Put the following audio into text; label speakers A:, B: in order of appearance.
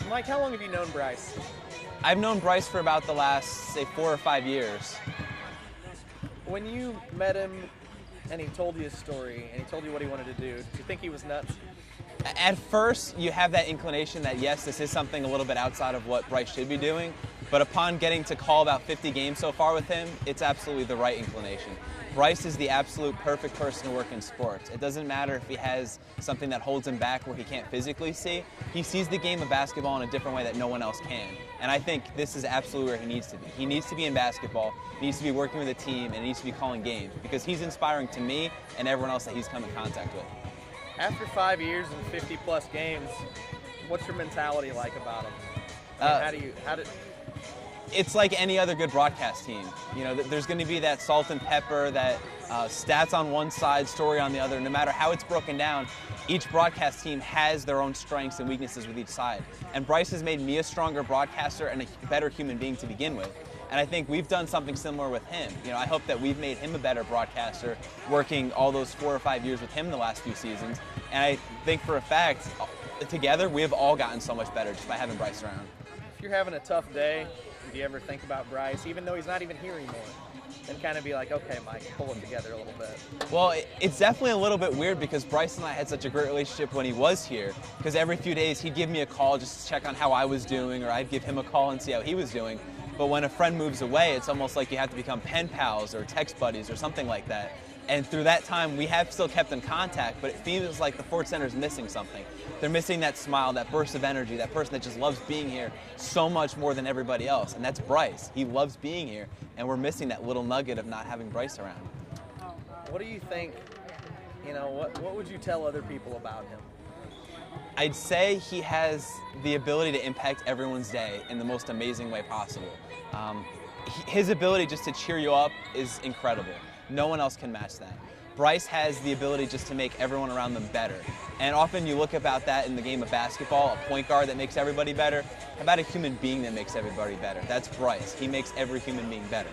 A: Mike, how long have you known Bryce?
B: I've known Bryce for about the last, say, 4 or 5 years.
A: When you met him and he told you his story and he told you what he wanted to do, did you think he was nuts?
B: At first, you have that inclination that, yes, this is something a little bit outside of what Bryce should be doing, but upon getting to call about 50 games so far with him, it's absolutely the right inclination. Bryce is the absolute perfect person to work in sports. It doesn't matter if he has something that holds him back where he can't physically see. He sees the game of basketball in a different way that no one else can. And I think this is absolutely where he needs to be. He needs to be in basketball, he needs to be working with a team, and he needs to be calling games because he's inspiring to me and everyone else that he's come in contact with.
A: After 5 years and 50-plus games, what's your mentality like about him?
B: It's like any other good broadcast team. You know, there's going to be that salt and pepper, that stats on one side, story on the other. No matter how it's broken down, each broadcast team has their own strengths and weaknesses with each side. And Bryce has made me a stronger broadcaster and a better human being to begin with. And I think we've done something similar with him. You know, I hope that we've made him a better broadcaster, working all those 4 or 5 years with him the last few seasons. And I think for a fact, together, we have all gotten so much better just by having Bryce around.
A: If you're having a tough day, do you ever think about Bryce, even though he's not even here anymore? And kind of be like, okay, Mike, pull it together a little bit.
B: Well, it's definitely a little bit weird because Bryce and I had such a great relationship when he was here, because every few days he'd give me a call just to check on how I was doing, or I'd give him a call and see how he was doing. But when a friend moves away, it's almost like you have to become pen pals or text buddies or something like that. And through that time, we have still kept in contact, but it feels like the Ford Center is missing something. They're missing that smile, that burst of energy, that person that just loves being here so much more than everybody else. And that's Bryce. He loves being here, and we're missing that little nugget of not having Bryce around.
A: What do you think, what would you tell other people about him?
B: I'd say he has the ability to impact everyone's day in the most amazing way possible. His ability just to cheer you up is incredible. No one else can match that. Bryce has the ability just to make everyone around them better. And often you look about that in the game of basketball, a point guard that makes everybody better. How about a human being that makes everybody better? That's Bryce. He makes every human being better.